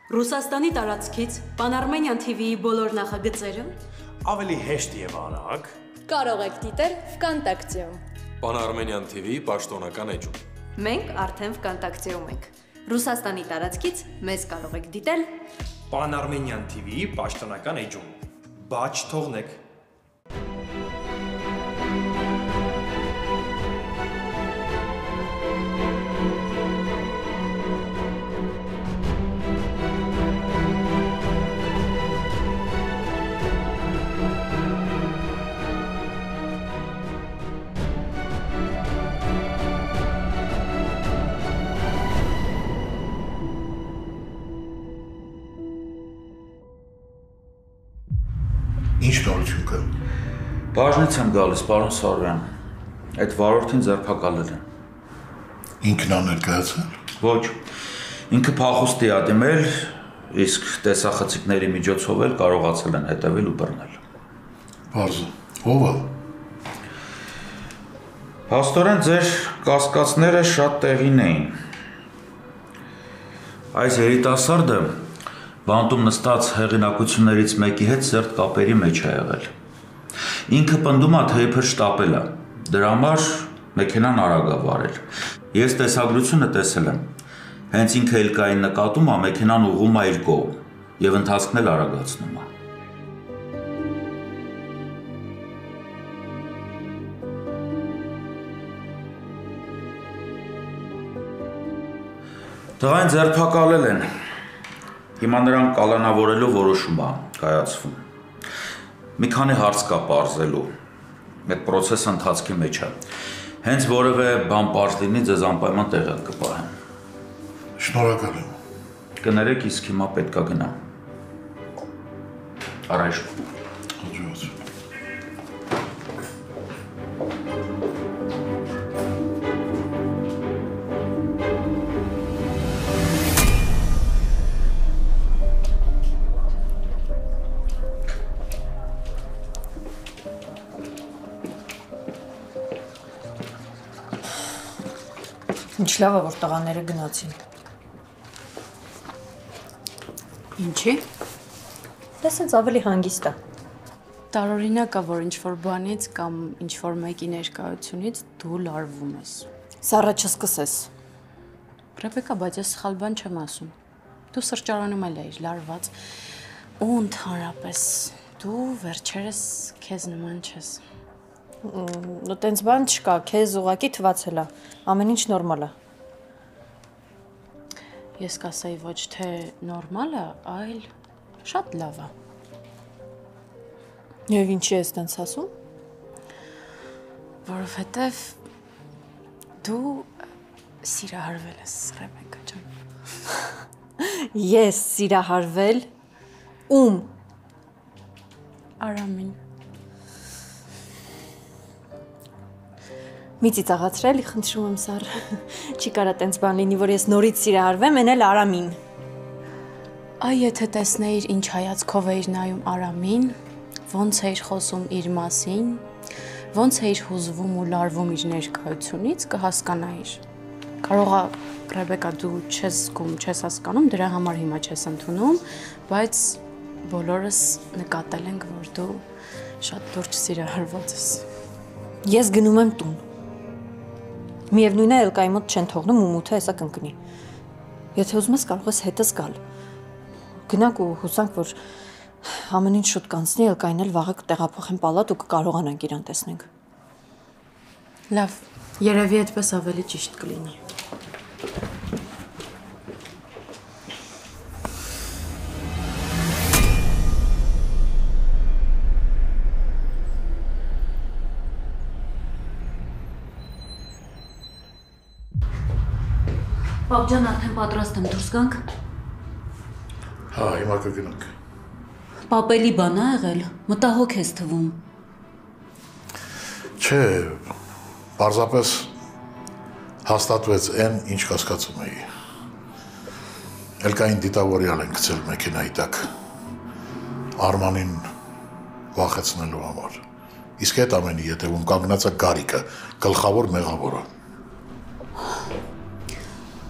Ռուսաստանի տարածքից Pan-Armenian TV-ի բոլոր նախագծերը ավելի հեշտ եւ արագ կարող եք դիտել Վկանտակտեում։ Pan-Armenian TV-ի պաշտոնական էջում։ Մենք արդեն Վկանտակտեում ենք։ Ռուսաստանի տարածքից մեզ կարող եք դիտել Pan-Armenian TV-ի պաշտոնական էջում։ Բաչ թողնեք։ Ինչ նորություն կա։ Բաժնից եմ գալիս, պարոն Սարոյան։ Այդ վարորդին ձերբակալել են։ Ինքն ա ներկայացել։ Ոչ։ Ինքը փախուստի ա դիմել, իսկ տեսախցիկների միջոցով էլ կարողացել են հետևել ու բռնել։ Բարձր։ Ո՞վ է։ Փաստորեն ձեր կասկածները շատ տեղին էին։ Այս երիտասարդը բանտում նստած հեղինակություններից մեկի հետ սերտ կապերի մեջ է եղել։ Ինքը պնդում է, թե իբր շտապել է։ Դրա համար մեքենան արագ է վարել։ Ես տեսագրությունը տեսել եմ։ Հենց ինքը էլ կային նկատում է, մեքենան ուղղում է իր կողմ եւ ընթացքն էլ արագացնում է։ Տղային ձերբակալել են։ Հիմա նրան կալանավորելու որոշում է կայացվում։ Մի քանի հարց կա պարզելու։ Այդ process-ը ընթացքի մեջ է։ Հենց որևէ բան պարզ լինի, ձեզ անպայման տեղյակ կպահեմ։ Շնորհակալ եմ։ Կներեք, իսկ հիմա պետք է գնամ։ Առայժմ։ Հաջողություն։ Ինչ լավ է, որ տղաները գնացին։ Ինչի՞։ Դա սենց ավելի հանգիստ է։ Տարօրինակ է, որ ինչ-որ բանից կամ ինչ-որ մեկի ներկայությունից դու լարվում ես։ Սառը չսկսես։ Ռեբեկա, բայց ես սխալ բան չեմ ասում։ Դու սրճարանում էլ էիր լարված։ Ու ընդհանրապես դու վերջերս քեզ նման չես։ Ու տենց բան չկա, քեզ ուղակի թվացել է, ամեն ինչ նորմալ է։ Ես կասեի ոչ թե նորմալ է, այլ շատ լավ է։ Եվ ինչի ես տենց ասում։ Որովհետև դու սիրահարվել ես, Ռեբեկա ջան։ Ես սիրահարվել ում։ Արամին։ Մի ծիծաղացրել, խնդրում եմ Սառ, չի կարա տենց բան լինի, որ ես նորից սիրահարվեմ, են էլ Արամին։ Այ եթե տեսնեիր ինչ հայացքով էիր նայում Արամին, ոնց էիր խոսում իր մասին, ոնց էիր հուզվում ու լարվում իր ներկայությունից, կհասկանայիր։ Կարող է Ռեբեկա դու չես զգում, չես հասկանում, դրա համար հիմա չես ընդունում, բայց բոլորս նկատել ենք, որ դու շատ լուրջ սիրահարված ես։ Ես գնում եմ տուն։ Միևնույն է, Էլկայի մոտ չեն թողնում ու մութը հեսա կընկնի։ Եթե ուզում ես, կարող ես հետս գալ։ Գնանք ու հուսանք, որ ամեն ինչ շուտ կանցնի, Էլկային էլ վաղը կտեղափոխեն պալատ ու կկարողանանք իրան տեսնենք։ Լավ, երևի այդպես ավելի ճիշտ կլինի։ Պապ ջան, արդեն պատրաստ եմ, դուրս գանք։ Հա, հիմա կգնանք։ Պապելի բան ա եղել, մտահոգ ես թվում։ Չէ, պարզապես հաստատվեց այն, ինչ կասկածում էի։ Էլկային դիտավորյալ են գցել մեքենայի տակ։ Արմանին վախեցնելու համար։ Իսկ այդ ամենի ետևում կանգնած է Գարիկը, գլխավոր մեղավորը։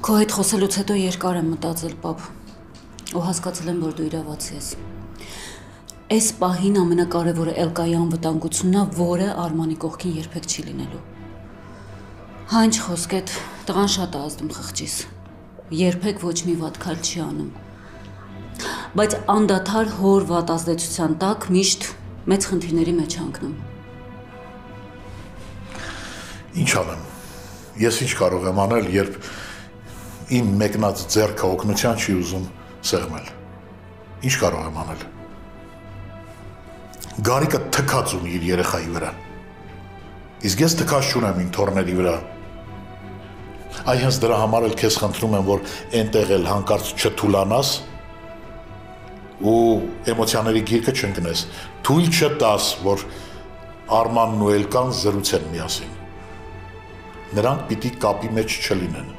Քո հետ խոսելուց հետո երկար եմ մտածել, պապ։ ու հասկացել եմ, որ դու իրավացի ես։ Այս պահին ամենակարևորը Էլկայի անվտանգությունն է, որը Արմանի կողքին երբեք չի լինելու։ Հա ինչ խոսքեդ, տղան շատ է ազդում խղճիս։ Երբեք ոչ մի վատ քայլ չի անում։ Բայց անդադար հոր վատ ազդեցության տակ միշտ մեծ խնդիրների մեջ հանգնում։ Ինչ անեմ։ Ես ինչ կարող եմ անել, երբ իմ մեկնած ձեռքը օգնության չի ուզում սեղմել։ Ինչ կարող եմ անել։ Գարիկը թքած ունի իր երեխայի վրա։ Իսկ ես թքած չունեմ իմ թոռների վրա։ Այ հենց դրա համար էլ քեզ խնդրում եմ, որ այնտեղ էլ հանկարծ չթուլանաս ու էմոցիաների գիրկը չընկնես։ Թույլ չտաս, որ Արմանն ու Էլկան զրուցեն միասին։ Նրանք պիտի կապի մեջ չլինեն։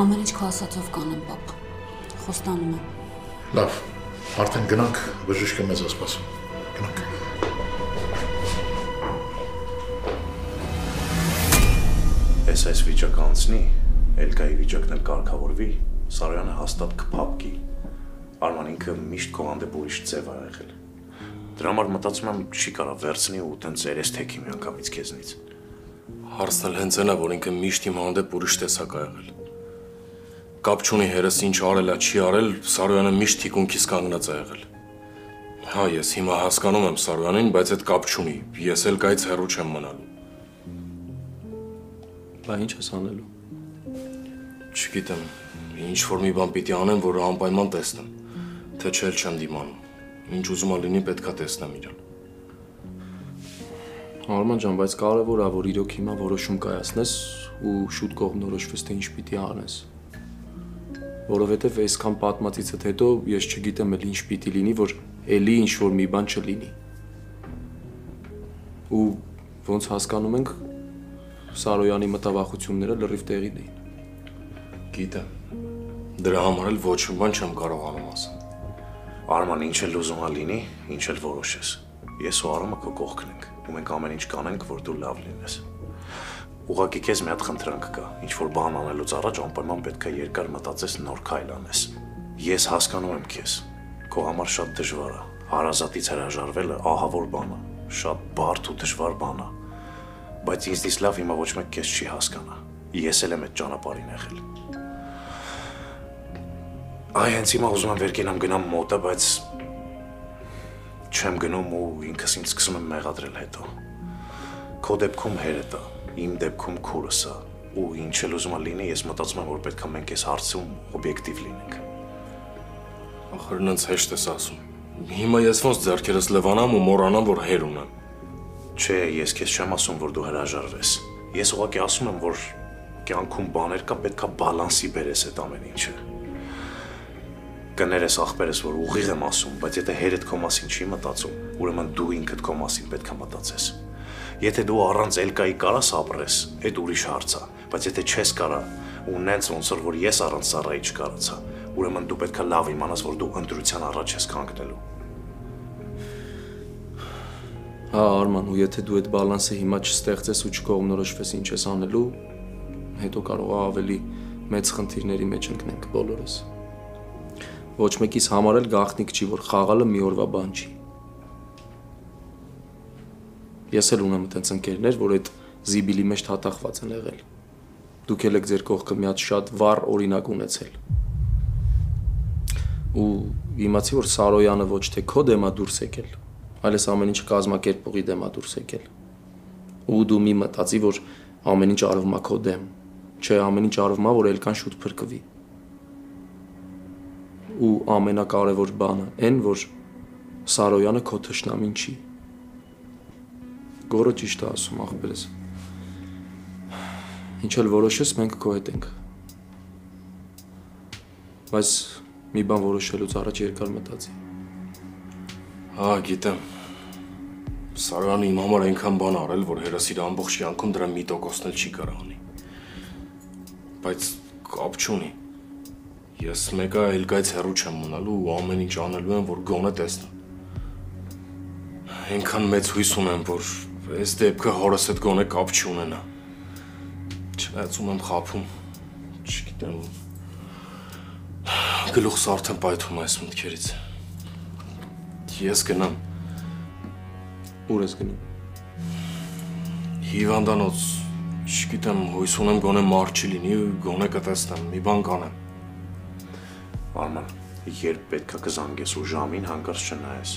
Ամեն ինչ քո ասածով կանեմ, պապ։ Խոստանում եմ։ Լավ, արդեն գնանք, բժիշկը մեզ է սպասում։ Գնանք։ Այս վիճակը անցնի, Էլկայի վիճակն էլ կարգավորվի, Սարոյանը հաստատ կփափկի։ Արման ինքը միշտ քո հանդեպ ուրիշ ձև ա եղել։ Դրա համար մտածում եմ չի կարա վերցնի ու տենց երես թեքի միանգամից քեզնից։ Հարցն էլ հենց այնա, որ ինքը միշտ իմ հանդեպ ուրիշ տեսակ ա եղել։ Կապ չունի հերս ինչ արել ա, չի արել, Սարոյանը միշտ թիկունքիս կանգնած ա եղել։ Հա, ես հիմա հասկանում եմ Սարոյանին, բայց այդ կապ չունի։ Ես Էլկայից հեռու չեմ մնալու։ Բա ինչ ես անելու։ Չգիտեմ, ինչ-որ մի բան պիտի անեմ, որը անպայման տեսնեմ, թե չէ չեմ դիմանում։ Ինչ ուզում ա լինի, պետքա տեսնեմ իրան։ Արման ջան, բայց կարևոր է, որ իրոք հիմա որոշում կայացնես ու շուտ կողմնորոշվես, թե ինչ պիտի անես։ Որովհետև այսքան պատմածիցդ հետո ես չգիտեմ էլ ինչ պիտի լինի, որ էլի ինչ-որ մի բան չլինի։ Ու ոնց հասկանում ենք, Սարոյանի մտավախությունները լրիվ տեղին էին։ Գիտեմ, դրա համար էլ ոչ մի բան չեմ կարողանում ասել։ Արման ինչ էլ ուզում ա լինի, ինչ էլ որոշես։ Ես ու Արամը քո կողքն ենք, ու մենք ամեն ինչ կանենք, որ դու լավ լինես։ Ուղղակի քեզ մի հատ խնդրանք կա, ինչ որ բան անելուց առաջ անպայման պետք է երկար մտածես, նոր քայլ անես։ Ես հասկանում եմ քեզ։ Քո համար շատ դժվար է։ Հարազատից հրաժարվելը ահավոր բան է, շատ բարդ ու դժվար բան է։ Բայց ինձնից լավ հիմա ոչ մեկ քեզ չի հասկանա։ Ես էլ եմ այդ ճանապարհին եղել։ Այ հենց հիմա ուզում եմ վերկենամ գնամ մոտը, բայց չեմ գնում ու ինքս ինձ սկսում եմ մեղադրել հետո։ Քո դեպքում հերետա, իմ դեպքում քուրս է, ու ինչ էլ ուզում ա լինի, ես մտածում եմ, որ պետք է մենք այս հարցում օբյեկտիվ լինենք։ Ախր նենց հեշտ ես ասում։ Հիմա ես ոնց ձեռքերս լվանամ ու մոռանամ, որ հեր ունեմ։ Չէ, ես քեզ չեմ ասում, որ դու հրաժարվես։ Ես ուղղակի ասում եմ, որ կյանքում բաներ կա, պետք է բալանսի բերես այդ ամեն ինչը։ Կներես ախպերս, որ ուղիղ եմ ասում, բայց եթե հերդ քո մասին չի մտածում, ուրեմն դու ինքդ քո մասին պետք է մտածես։ Եթե դու առանց Էլկայի կարաս ապրես, այդ ուրիշ հարց է, բայց եթե չես կարա, ու նենց ոնց որ ես առանց Սարայի չկարացա, ուրեմն դու պետք է լավ իմանաս, որ դու ընտրության առաջ ես կանգնելու։ Հա, Արման, ու եթե դու այդ բալանսը հիմա չստեղծես ու չկողմնորոշվես ինչ ես անելու, հետո կարող է ավելի մեծ խնդիրների մեջ ընկնենք բոլորս։ Ոչ մեկիս համար էլ գաղտնիք չի, որ խաղալը մի օրվա բան չի։ Ես էլ ունեմ այդպես ընկերներ, որ այդ զիբիլի մեջ հատախված են եղել։ Դուք եք ձեր կողքը մի հատ շատ վառ օրինակ ունեցել։ Ու իմացի, որ Սարոյանը ոչ թե քո դեմ է դուրս եկել, այլ էս ամեն ինչ կազմակերպողի դեմ է դուրս եկել։ Ու դու մի մտածի, որ ամեն ինչ արվում է քո դեմ, չէ, ամեն ինչ արվում է, որ Էլկան շուտ փրկվի։ Ու ամենակարևոր բանը այն, որ Սարոյանը քո թշնամին չի։ Գորը ճիշտ է ասում, ախպերս։ Ինչ էլ որոշես, մենք քո հետ ենք։ Բայց մի բան որոշելուց առաջ երկար մտածի։ Հա, գիտեմ։ Սարոյանը իմ համար այնքան բան արել, որ հերս իր ամբողջ կյանքում դրա 1%-ն էլ չի կարող անի։ Բայց կապ չունի։ Ես մեկը Էլկայից հեռու չեմ մնալու ու ամեն ինչ անելու եմ, որ գոնե տեսնեմ։ Այնքան մեծ հույս ունեմ, որ այս դեպքը հորս հետ գոնե կապ չունենա։ Չնայած եմ խաբում, չգիտեմ։ գլուխս արդեն պայթում է այս մտքերից։ Ես գնամ։ Ուր ես գնում։ Հիվանդանոց, չգիտեմ, հույս ունեմ գոնե մարդ չի լինի, գոնե կտեսնեմ, մի բան կանեմ։ Արման, երբ պետք է կզանգես ու ժամին հանկարծ չնայես։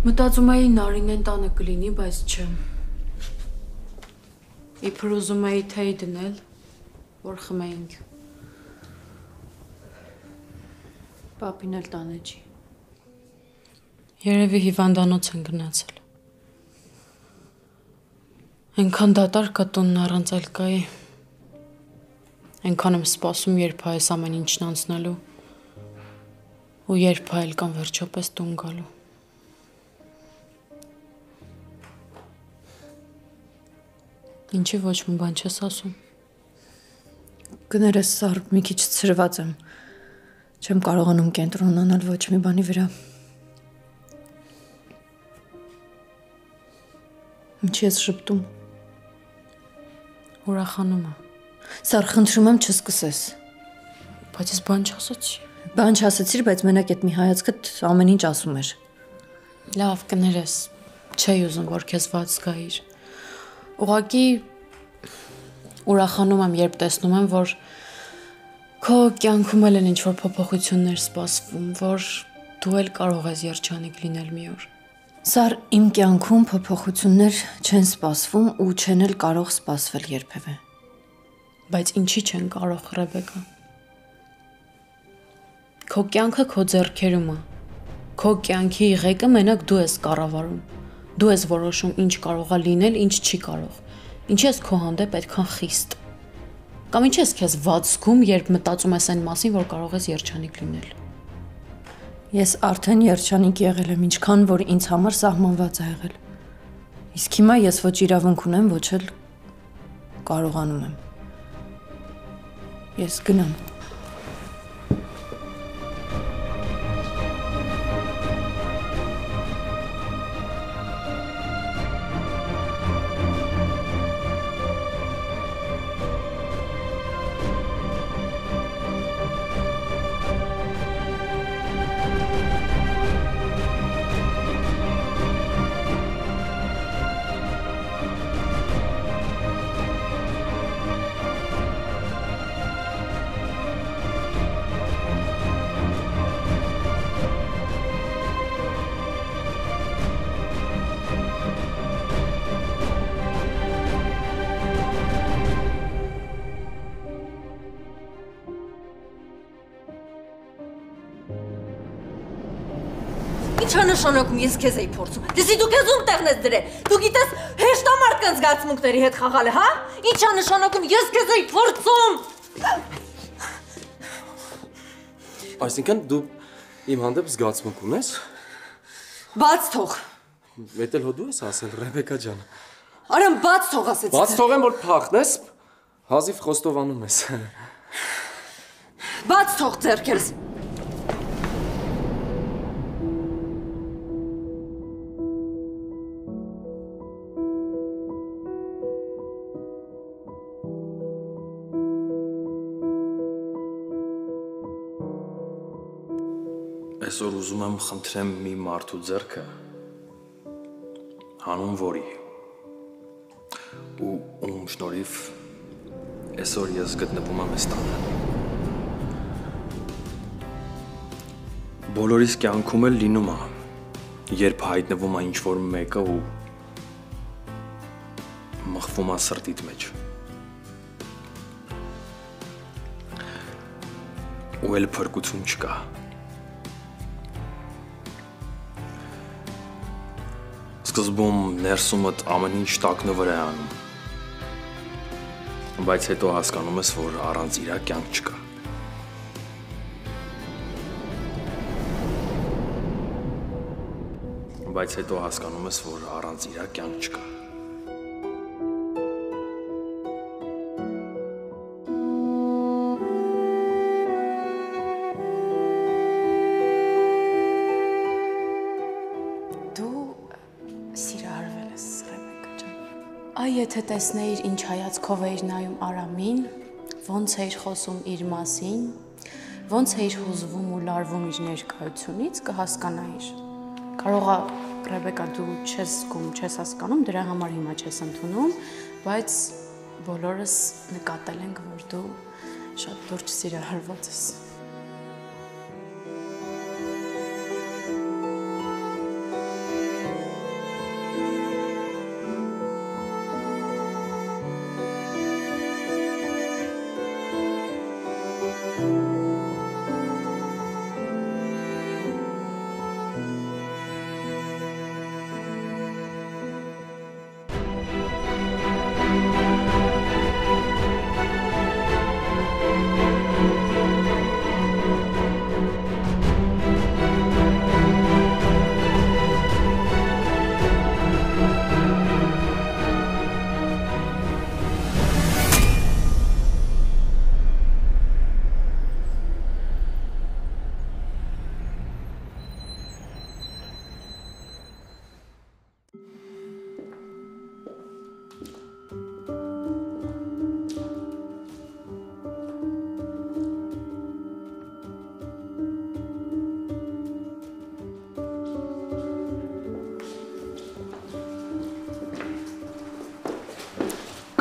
Մտածում էի Նարինեն տանը կլինի, բայց չէ։ Իբր ուզում էի թեյ դնել, որ խմեինք։ Պապին էլ տանը չի։ Երևի հիվանդանոց են գնացել։ Այնքան դատարկ կա տունն առանց Էլկայի։ Այնքան եմ սպասում, երբ այս ամեն ինչն անցնելու ու երբ Էլկան վերջապես տուն գալու։ Ինչի ոչ մի բան չես ասում։ Կներես սար, մի քիչ ցրված եմ։ Չեմ կարողանում կենտրոնանալ ոչ մի բանի վրա։ Ինչի ես շփտում։ Ուրախանում եմ։ Սար, խնդրում եմ չսկսես։ Բայց ես բան չասացի։ Բան չասացիր, բայց մենակ այդ մի հայացքդ ամեն ինչ ասում էր։ Լավ, կներես։ Չէի ուզում, որ քեզ ված զգայիր։ Ուղղակի ուրախանում եմ, երբ տեսնում եմ, որ քո կյանքում էլ են ինչ-որ փոփոխություններ սպասվում, որ դու էլ կարող ես երջանիկ լինել մի օր։ Սար, իմ կյանքում փոփոխություններ չեն սպասվում ու չեն էլ կարող սպասվել երբևէ։ Բայց ինչի չեն կարող, Ռեբեկա։ Քո կյանքը քո ձեռքերում է։ Քո կյանքի ղեկը մենակ դու ես կառավարում։ Դու ես որոշում ինչ կարող է լինել, ինչ չի կարող։ Ինչ ես քո հանդեպ այդքան խիստ։ Կամ ինչ ես քեզ ված զգում, երբ մտածում ես այն մասին, որ կարող ես երջանիկ լինել։ Ես արդեն երջանիկ եղել եմ, ինչքան որ ինձ համար սահմանված է եղել։ Իսկ հիմա ես ոչ իրավունք ունեմ, ոչ էլ կարողանում եմ։ Ես գնամ։ Ինչա նշանակում ես քեզ էի փորձում։ Դեսի դու քեզ ում տեղն ես դրել։ Դու գիտես հեշտ է մարդկանց զգացմունքների հետ խաղալը, հա? Ինչա նշանակում ես քեզ էի փորձում։ Այսինքն դու իմ հանդեպ զգացմունք ունես։ Բաց թող։ Մետ էլ հո դու ես ասել, Ռեբեկա ջան։ Արամ բաց թող ասեցի։ Բաց թողեմ, որ փախնես, հազիվ խոստովանում ես։ Բաց թող ձեռքերս։ Այսօր ուզում եմ խնդրեմ մի մարդու ձեռքը, հանուն որի, ու ում շնորհիվ այսօր ես գտնվում եմ այս տանը։ Բոլորիս կյանքում էլ լինում է, երբ հայտնվում է ինչ-որ մեկը ու մխվում է սրտիդ մեջ։ Ու էլ փրկություն չկա։ Սկզբում ներսումդ ամեն ինչ տակնը վրա է անում, բայց հետո հասկանում ես, որ առանց իրա կյանք չկա։ Բայց հետո հասկանում ես, որ առանց իրա կյանք չկա։ Այ եթե տեսնեիր ինչ հայացքով էիր նայում Արամին, ոնց էիր խոսում իր մասին, ոնց էիր հուզվում ու լարվում իր ներկայությունից, կհասկանայիր։ Կարող է Ռեբեկա դու չես զգում, չես հասկանում, դրա համար հիմա չես ընդունում, բայց բոլորս նկատել ենք, որ դու շատ լուրջ սիրահարված ես։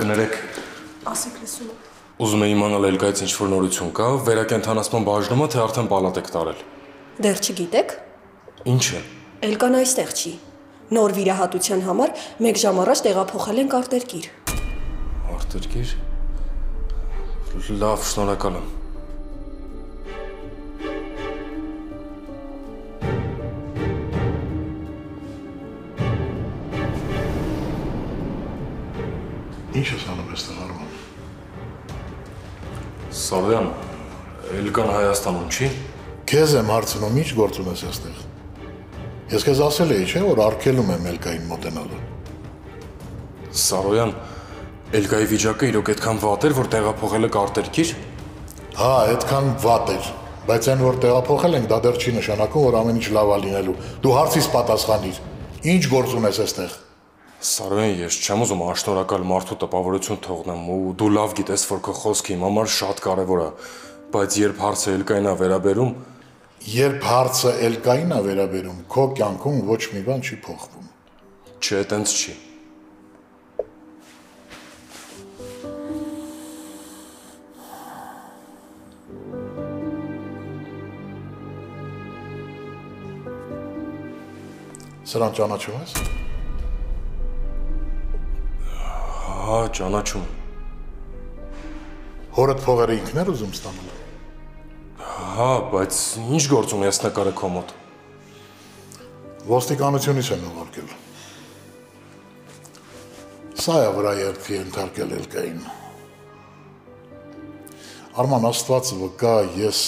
Կներեք։ Ասեք լսում եմ։ Ուզում եմ իմանալ Էլգայից ինչ-որ նորություն կա, վերակենդանացման բաժնումը, թե արդեն պալատ եք տարել։ Դեռ չգիտեք։ Ինչը։ Էլկան այստեղ չի։ Նոր վիրահատության համար 1 ժամ առաջ տեղափոխել ենք արտերկիր։ Արտերկիր։ Լավ, շնորհակալ եմ։ Ինչ ես անում այստեղ Արման։ Սարոյան, Էլգան Հայաստանում չի։ Քեզ եմ հարցնում, ինչ գործ ունես այստեղ։ Ես քեզ ասել էի, չէ՞, որ արգելում եմ Էլգային մոտենալու։ Սարոյան, Էլգայի վիճակը իրոք այդքան վատ էր, որ տեղափոխել եք արտերկիր։ Հա, այդքան վատ էր, բայց այն որ տեղափոխել ենք, դա դեռ չի նշանակում, որ ամեն ինչ լավ է լինելու։ Դու հարցիս պատասխանիր։ Ինչ գործ ունես այստեղ։ Սարոյան, ես չեմ ուզում աշնորհակալ մարդու տպավորություն թողնեմ ու դու լավ գիտես, որ քո խոսքը իմ համար շատ կարևոր է, բայց երբ հարցը Էլկային է վերաբերում, երբ հարցը Էլկային է վերաբերում, քո կյանքում ոչ մի բան չի փոխվում։ Չէ, տենց չի։ Սրան ճանաչում ես։ Հա, ճանաչում։ Հորդ փողերը ինքն էր ուզում ստանալ։ Հա, բայց ինչ գործ ունի այս նկարը քո մոտ։ Ոստիկանությունից են ուղարկել։ Սա է վրա երթի ենթարկել Էլկային։ Արման, Աստված վկա, ես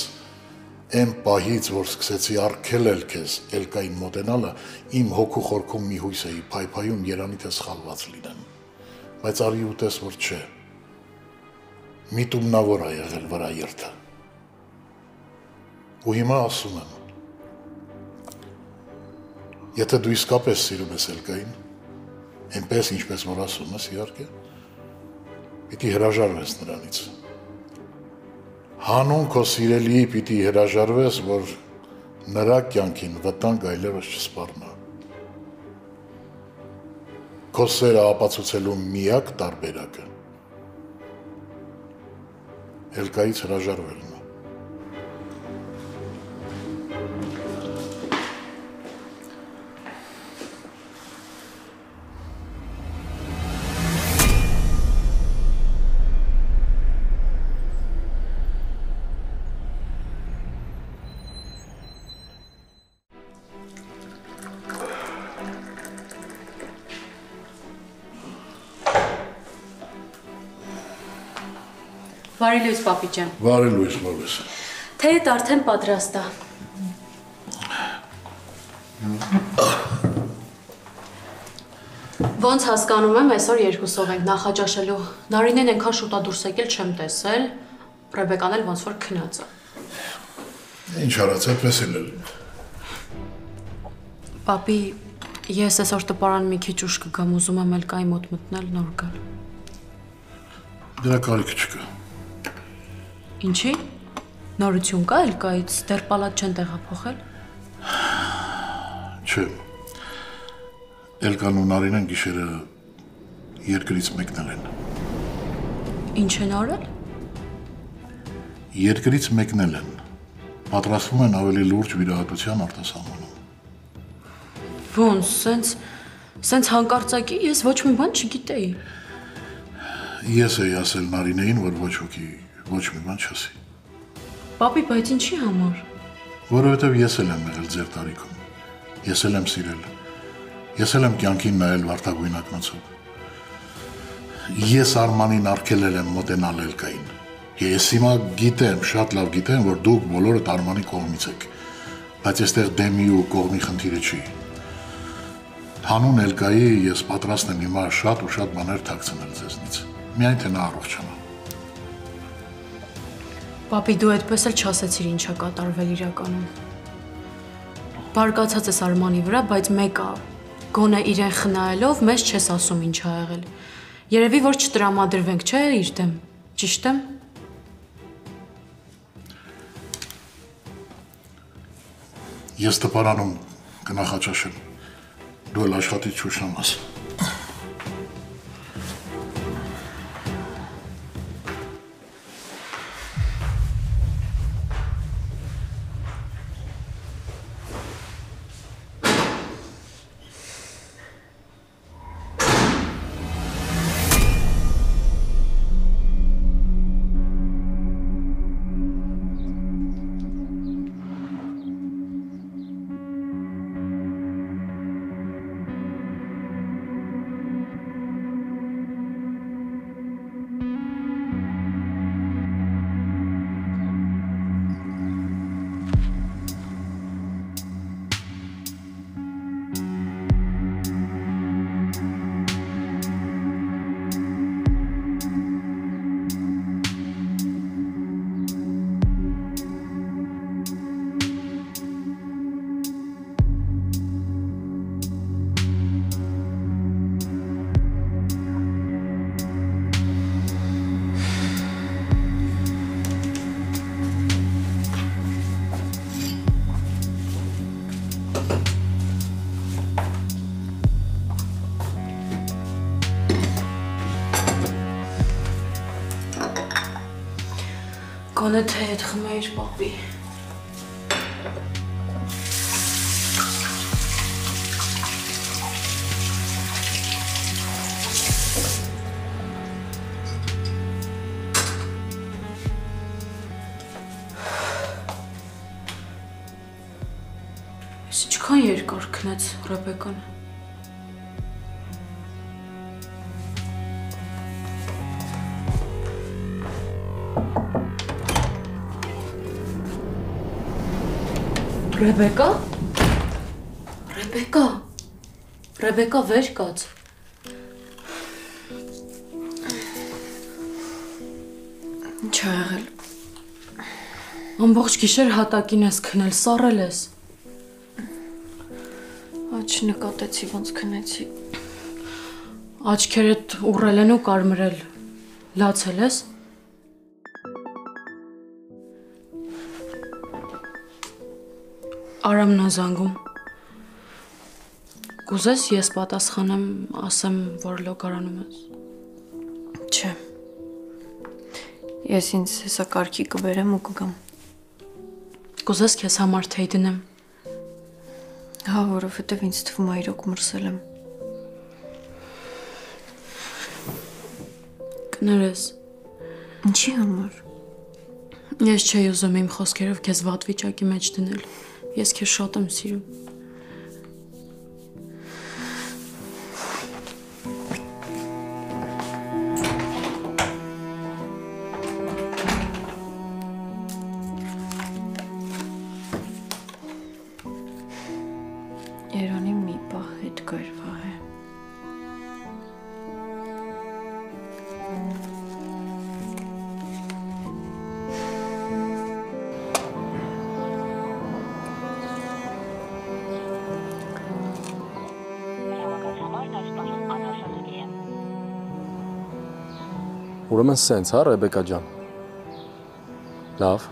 այն պահից, որ սկսեցի արգելել քեզ Էլկային մոտենալը, իմ հոգու խորքում մի հույս էի փայփայում երանի թե սխալված լինեմ։ Բայց արի ու տես, որ չէ։ Միտումնավոր է եղել վրա երթը։ Ու հիմա ասում եմ, եթե դու իսկապես սիրում ես Էլկային, այնպես ինչպես որ ասում ես, իհարկե, պիտի հրաժարվես նրանից։ Հանուն քո սիրելիի պիտի հրաժարվես, որ նրա կյանքին վտանգ այլևս չսպառնա։ Քո սերը ապացուցելու միակ տարբերակը Էլկայից հրաժարվելն է։ Բարի լույս, պապի ջան։ Բարի լույս, մորս։ Թեյդ արդեն պատրաստ է։ Ոնց հասկանում եմ, այսօր երկուսով ենք նախաճաշելու։ Նարինեն այնքան շուտ է դուրս եկել չեմ տեսել, Ռեբեկան էլ ոնց որ քնած է։ Ինչ արած, այդպես էլ։ Պապի, Ես այսօր տպարան մի քիչ ուշ կգամ, ուզում եմ Էլկայի մոտ մտնել, նոր գալ։ Դրա կարիք չկա։ Ինչի՞։ Նորություն կա Էլկայից, դեռ պալատ չեն տեղափոխել։ Չէ։ Էլկան ու Նարինեն գիշերը երկրից մեկնել են։ Ինչ են արել։ Երկրից մեկնել են։ Պատրաստվում են ավելի լուրջ վիրահատության արտասահմանում։ Ոնց, սենց հանկարծակի ես ոչ մի բան չգիտեի։ Ես էի ասել Նարինեին, որ ոչ ոքի ոչ մի բան չասի։ Պապի, բայց ինչի համար։ Որովհետև ես էլ եմ եղել ձեր տարիքում։ Ես էլ եմ սիրել։ Ես էլ եմ կյանքին նայել վարդագույն ակնոցով։ Ես Արմանին արգելել եմ մոտենալ Էլկային։ Ես հիմա գիտեմ, շատ լավ գիտեմ, որ դուք բոլորդ Արմանի կողմից եք, բայց այստեղ դեմի ու կողմի խնդիրը չի։ Հանուն Էլկայի ես պատրաստ եմ հիմա շատ ու շատ բաներ թաքցնել ձեզնից, միայն թե նա առողջանա։ Պապի, դու այդպես էլ չասեցիր ինչա կատարվել իրականում։ Բարկացած ես Արմանի վրա, բայց մեկը գոնե իրեն խնայելով մեզ չես ասում ինչ ա եղել։ Երևի որ չտրամադրվենք, չէ՞ իր դեմ։ Ճիշտ եմ։ Ես տպարանում կնախաճաշեմ։ Դու էլ աշխատից չուշանաս։ Գոնե թե հետ խմեիր, պապի։ Ես ինչքան երկար քնեց Ռեբեկան։ Ռեբեկա։ Ռեբեկա վեր կաց։ Ինչ ա եղել։ Ամբողջ գիշեր հատակին ես քնել, սառել ես։ Չնկատեցի ոնց քնեցի։ Աչքերդ ուռել են ու կարմրել։ Լացել ես։ Արամն ա զանգում։ Կուզես ես պատասխանեմ, ասեմ, որ լոգարանում ես։ Չէ։ Ես ինձ հեսա կարգի կբերեմ ու կգամ։ Կուզես քեզ համար թեյ դնեմ։ Հա, որովհետև ինձ թվում ա իրոք մրսել եմ։ Կներես։ Ինչի համար։ Ես չէի ուզում իմ խոսքերով քեզ վատ վիճակի մեջ դնել։ Ես քեզ շատ եմ սիրում։ Երանի մի պահ հետ գար վահե։ Ուրեմն սենց, հա, Ռեբեկա ջան։ Լավ։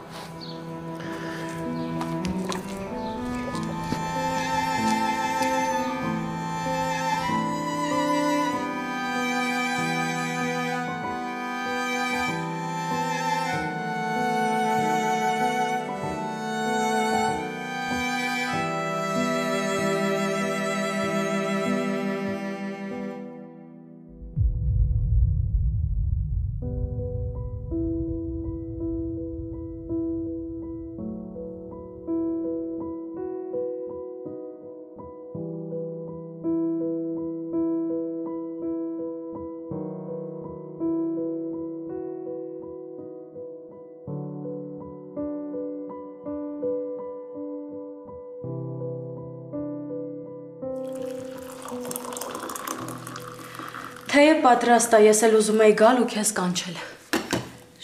Թեև պատրաստ է, ես էլ ուզում էի գալ ու քեզ կանչել։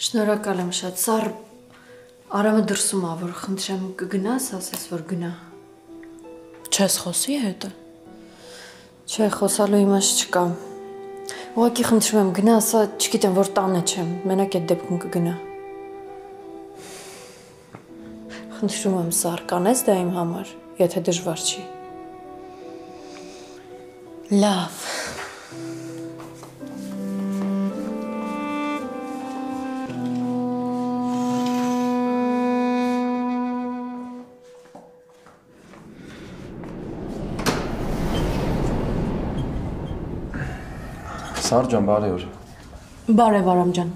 Շնորհակալ եմ շատ, Սար Արամը դրսում է, որ խնդրեմ կգնաս, ասես որ գնա։ Չես խոսի հետը։ Չէ, խոսալու իմաստ չկա։ Ուղղակի խնդրում եմ գնա, ասա, չգիտեմ որ տանը չեմ, մենակ այդ դեպքում կգնա։ Խնդրում եմ, Սար, կանես դա իմ համար, եթե դժվար չի։ Լավ։ Սար ջան, բարի օր։ Բարև Արամ ջան։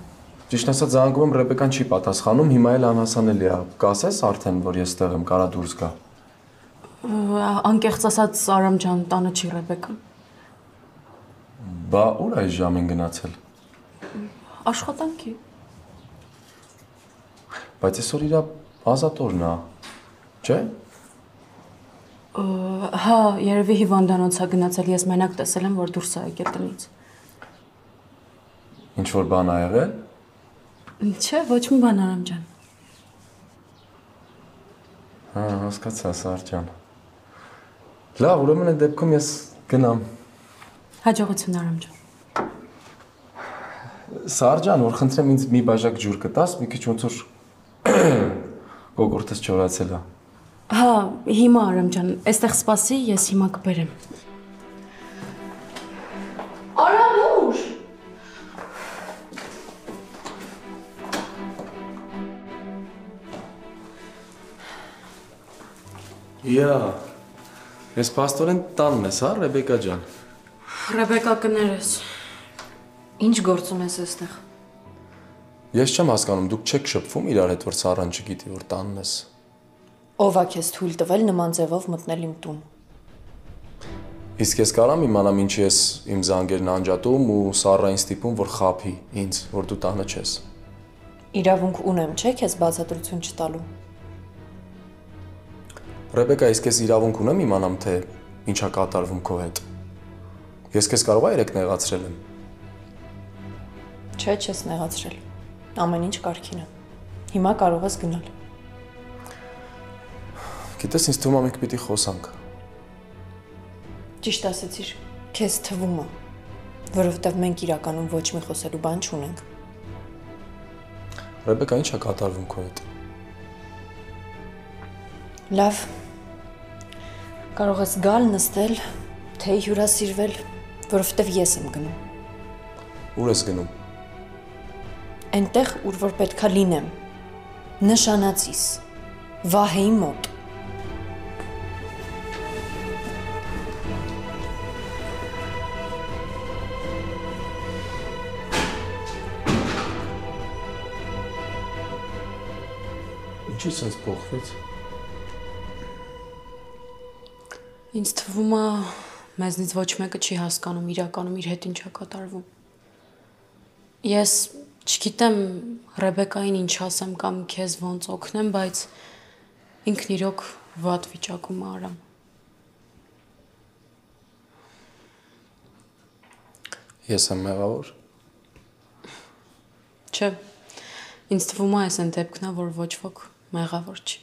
Ճիշտ ասած զանգում եմ Ռեբեկան չի պատասխանում, հիմա էլ անհասանելի է։ Կասես արդեն, որ ես տեղ եմ, կարա դուրս գա։ Անկեղծ ասած Արամ ջան, տանը չի Ռեբեկան։ Բա ուր այս ժամին գնացել։ Աշխատանքի։ Բայց այսօր իր ազատ օրն է, չէ՞։ Հա, երևի հիվանդանոց է գնացել, ես մենակ տեսել եմ, որ դուրս է եկել տնից։ Ինչ որ բան ա եղել։ Չէ, ոչ մի բան Արամ ջան։ Հա, հասկացա, Սար ջան։ Լավ, ուրեմն այդ դեպքում ես գնամ։ Հաջողություն Արամ ջան։ Սար ջան, որ խնդրեմ ինձ մի բաժակ ջուր կտաս, մի քիչ ոնց որ կոկորտս չորացել է։ Հա, հիմա Արամ ջան, այստեղ սպասի, ես հիմա կբերեմ։ Արամ ուր։ Իա, ես պաստորեն տանն ես, հա, Ռեբեկա ջան։ Ռեբեկա կներես։ Ինչ գործ ունես այստեղ։ Ես չեմ հասկանում, դուք չեք շփվում իրար հետ, որ Սարան չգիտի, որ տանն ես։ Ով է քեզ թույլ տվել նման ձևով մտնել իմ տուն։ Իսկ ես կարամ իմանամ ինչի ես իմ զանգերն անջատում ու Սարային ստիպում, որ խափի ինձ, որ դու տանը չես։ Իրավունք ունեմ, չէ՞ քեզ բացատրություն չտալու։ Ռեբեկա, իսկ ես իրավունք ունեմ իմանամ, թե ինչա կատարվում քո հետ։ Ես քեզ կարող եմ երեք նեղացրել եմ։ Չէ, չես նեղացրել։ Ամեն ինչ կարգին է։ Հիմա կարող ես գնալ։ Գիտես, ինձ թվում է մենք պիտի խոսանք։ Ճիշտ ասեցիր, քեզ թվում է, որովհետև մենք իրականում ոչ մի խոսելու բան չունենք։ Ռեբեկա, ինչա կատարվում քո հետ։ Լավ։ Կարող ես գալ, նստել, թե հյուրասիրվել, որովհետև ես եմ գնում։ Ուր ես գնում։ Այնտեղ, ուր որ պետքա լինեմ։ Նշանածիս։ Վահեի մոտ։ Ինչի՞ սենց փոխվեց։ Ինձ թվում է, մեզնից ոչ մեկը չի հասկանում իրականում իր հետ ինչա կատարվում։ Ես չգիտեմ Ռեբեկային ինչ ասեմ կամ քեզ ոնց օգնեմ, բայց ինքն իրոք վատ վիճակում է Արամ։ Ես եմ մեղավոր։ Չէ, ինձ թվում է այս այն դեպքն է, որ ոչ ոք մեղավոր չի։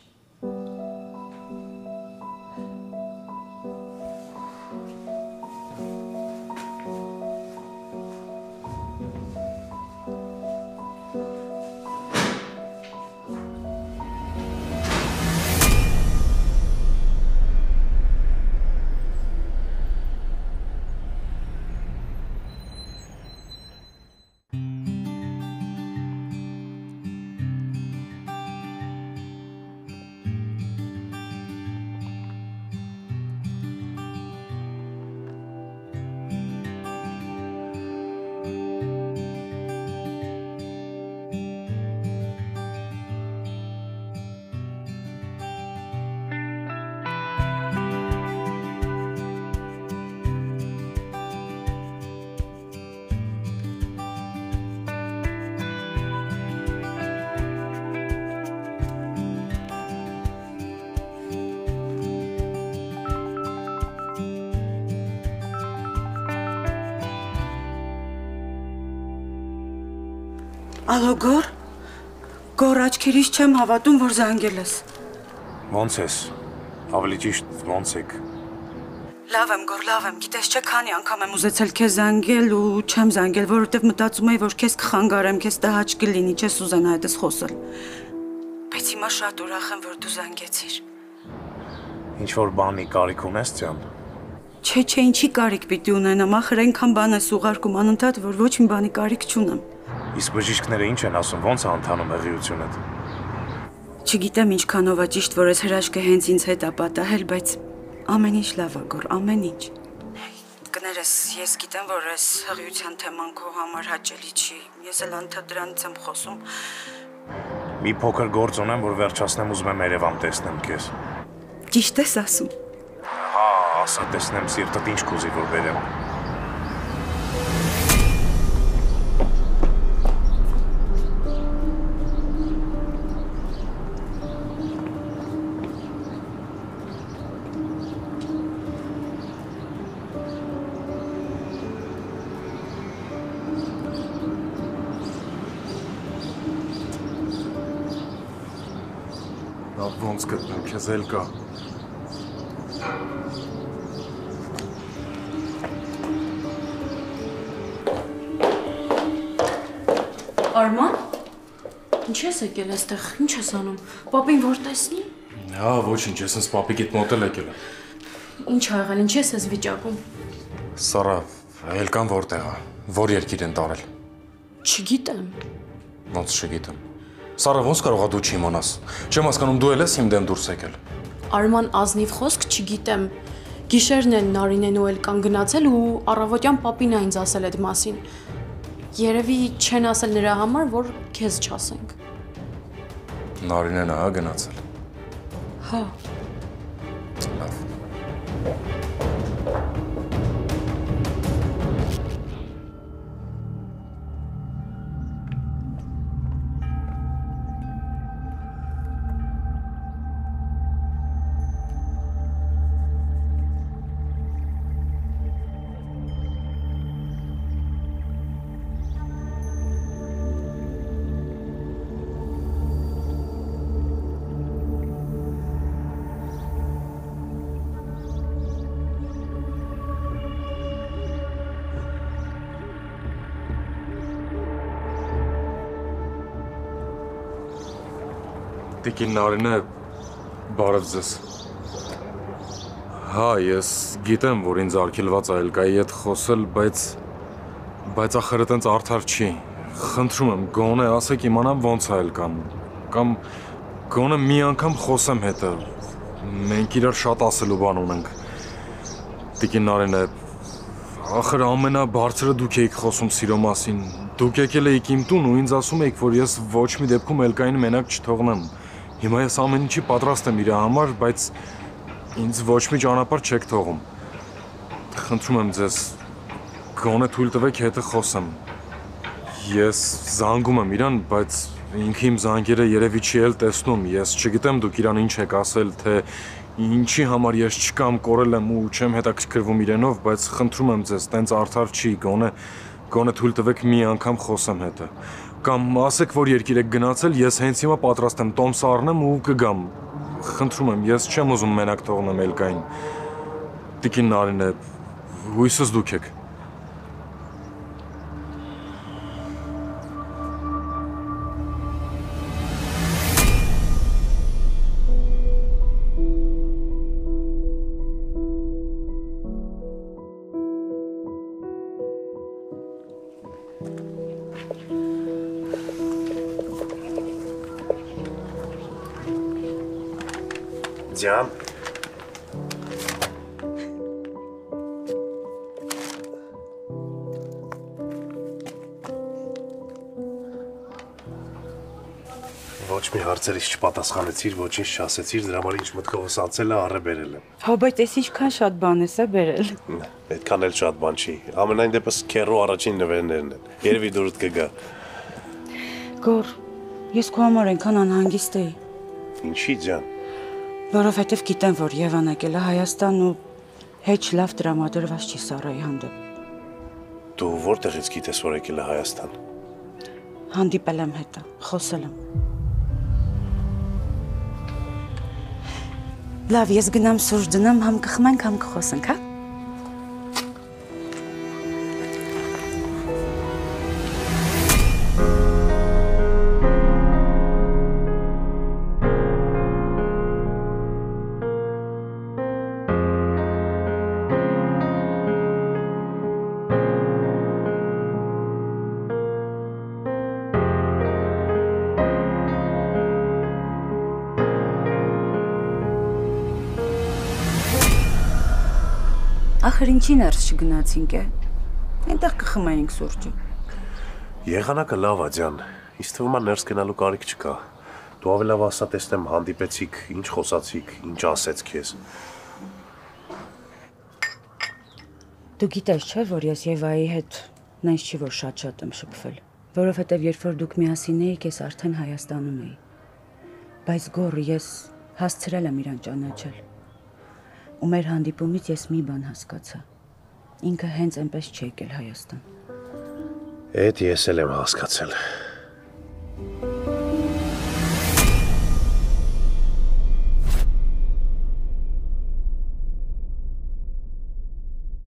Ալո Գոր։ Գոր աչքերից չեմ հավատում, որ զանգել ես։ Ոնց ես։ Ավելի ճիշտ ոնց եք։ Լավ եմ, Գոր, լավ եմ։ Գիտես չէ, քանի անգամ եմ ուզեցել քեզ զանգել ու չեմ զանգել, որովհետև մտածում էի, որ քեզ կխանգարեմ, քեզ տհաճ կլինի, չես ուզենա այդպես խոսել։ Բայց հիմա շատ ուրախ եմ, որ դու զանգեցիր։ Ինչ որ բանի կարիք ունես, Ձյան։ Չէ, ինչի կարիք պիտի ունենամ, ախր այնքան բան ես ուղարկում անընդհատ, որ ոչ մի բանի կարիք չունեմ։ Իսկ բժիշկները ինչ են ասում, ոնց է ընթանում հղիությունդ։ Չգիտեմ ինչքանով է ճիշտ, որ այս հրաշքը հենց ինձ հետ է պատահել, բայց ամեն ինչ լավ է, Գոր, ամեն ինչ։ Կներես, ես գիտեմ, որ այս հղիության թեման քո համար հաճելի չի։ Ես էլ անդադ դրանից եմ խոսում։ Մի փոքր գործ ունեմ, որ վերջացնեմ, ուզում եմ Երևան տեսնեմ քեզ։ Ճիշտ ես ասում։ Հա, ասա տեսնեմ սիրտդ ինչ կուզի, որ բերեմ։ Ոնց գտնեմ, քեզ էլ կա։ Արման, ինչ ես եկել այստեղ, ինչ ես անում, պապին որ տեսնի։ Հա, ոչինչ, ես ինձ պապիկիդ մոտ եկել եմ։ Ինչ ա եղել, ինչ ես ես վիճակում։ Սարա, Էլկան որտեղ է, որ երկիր են տարել։ Չգիտեմ։ Ոնց չգիտեմ։ Սարա, ոնց կարող է դու չիմանաս։ Չեմ հասկանում, դու էլ ես իմ դեմ դուրս եկել։ Արման, ազնիվ խոսք չգիտեմ։ Գիշերն են Նարինեն ու Էլկան գնացել ու առավոտյան պապին է ինձ ասել այդ մասին։ Երևի չեն ասել նրա համար, որ քեզ չասենք։ Նարինեն ա գնացել։ Հա։ Լավ։ Տիկին Նարինե, բարև ձեզ։ Հա, ես գիտեմ, որ ինձ արգելված է Էլկայի հետ խոսել, բայց ախր այտենց արդար չի։ Խնդրում եմ, գոնե ասեք իմանամ ոնց է Էլկան, կամ գոնե մի անգամ խոսեմ հետը։ Մենք իրար շատ ասելու բան ունենք։ Տիկին Նարինե, ախր ամենաբարձրը դուք եք խոսում սիրո մասին։ Դուք եկել եք իմ տուն ու ինձ ասում եք, որ ես ոչ մի դեպքում Էլկային մենակ չթողնեմ։ Հիմա ես ամեն ինչի պատրաստ եմ իր համար, բայց ինձ ոչ մի ճանապարհ չեք թողում։ Խնդրում եմ ձեզ, գոնե թույլ տվեք հետը խոսեմ։ Ես զանգում եմ իրան, բայց ինքը իմ զանգերը երևի չի էլ տեսնում։ Ես չգիտեմ դուք իրան ինչ եք ասել, թե ինչի համար ես չկամ, կորել եմ ու չեմ հետաքրքրվում իրենով, բայց խնդրում եմ ձեզ, տենց արդար չի, գոնե թույլ տվեք մի անգամ խոսեմ հետը։ Կամ ասեք, որ երկիր եք գնացել, ես հենց հիմա պատրաստ եմ տոմս առնեմ ու կգամ։ Խնդրում եմ, ես չեմ ուզում մենակ թողնեմ Էլկային։ Տիկին Նարինե, հույսս դուք եք։ Ձյան։ Ոչ մի հարցերից չպատասխանեցիր, ոչինչ չասեցիր, դրա համար ինչ մտքովս անցել է, առը բերել եմ։ Հա, բայց ես ինչքան շատ բան ես բերել։ Այդքան էլ շատ բան չի։ Ամենայն դեպս քերու առաջին նվերներն են։ Երևի դուրդ կգա։ Գոր, ես քո համար այնքան անհանգիստ էի։ Ինչի՞ ջան։ Որովհետև գիտեմ, որ Եվան եկել է Հայաստան ու հեչ լավ տրամադրված չի Սարայի հանդեպ։ Դու որտեղից գիտես, որ եկել է Հայաստան։ Հանդիպել եմ հետը, խոսել եմ։ Լավ, ես գնամ սուրճ դնեմ, համ կխմենք, համ կխոսենք, հա։ Ախր ինչի ներս չգնացինք է։ Այնտեղ կխմայինք սուրճը։ Եղանակը լավ է, ջան։ Ինձ թվում է ներս գնալու կարիք չկա։ Դու ավելի լավ ասա տեսնեմ հանդիպեցիք, ինչ խոսացիք, ինչ ասեց քեզ։ Դու գիտես չէ, որ ես Եվայի հետ նենց չի որ շատ եմ շփվել, որովհետև երբ որ դուք միասին էիք, ես արդեն Հայաստանում էի։ Բայց գոռ ես հասցրել եմ իրան ճանաչել։ Ու մեր հանդիպումից ես մի բան հասկացա։ Ինքը հենց այնպես չի եկել Հայաստան։ Էդ ես էլ եմ հասկացել։